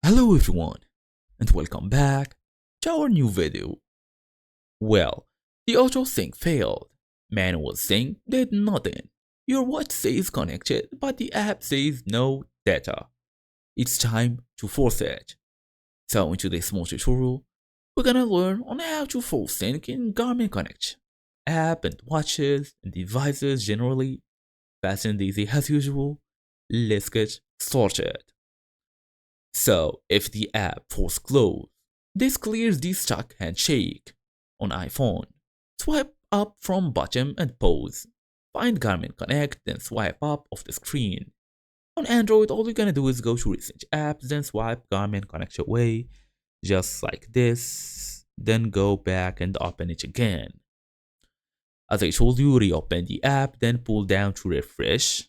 Hello everyone, and welcome back to our new video. Well, the auto sync failed. Manual sync did nothing. Your watch says connected, but the app says no data. It's time to force it. So in today's small tutorial, we're gonna learn on how to force sync in Garmin Connect. App and watches and devices generally. Fast and easy as usual. Let's get started. So if the app force close, this clears the stuck handshake. On iPhone, swipe up from bottom and pause. Find Garmin Connect, then swipe up off the screen. On Android, all you're gonna do is go to recent apps, then swipe Garmin Connect away, just like this. Then go back and open it again. As I told you, reopen the app, then pull down to refresh.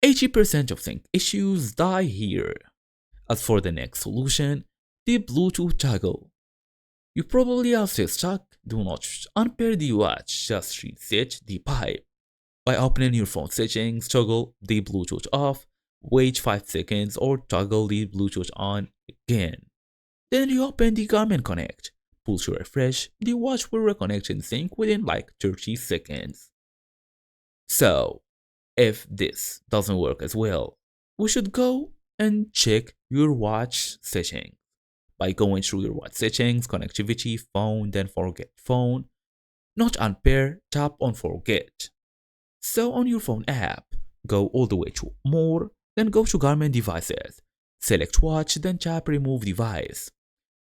80% of sync issues die here. As for the next solution, the Bluetooth toggle. You probably are still stuck. Do not unpair the watch, just reset the pipe. By opening your phone settings, toggle the Bluetooth off, wait 5 seconds or toggle the Bluetooth on again. Then reopen the Garmin Connect. Pull to refresh, the watch will reconnect in sync within like 30 seconds. So, if this doesn't work as well, we should go and check your watch settings. By going through your watch settings, connectivity, phone, then forget phone. Not unpair, tap on forget. So on your phone app, go all the way to more, then go to Garmin devices. Select watch, then tap remove device.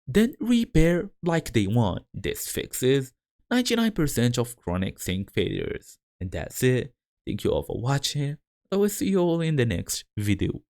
Then repair like day one. This fixes 99% of chronic sync failures. And that's it. Thank you all for watching. I will see you all in the next video.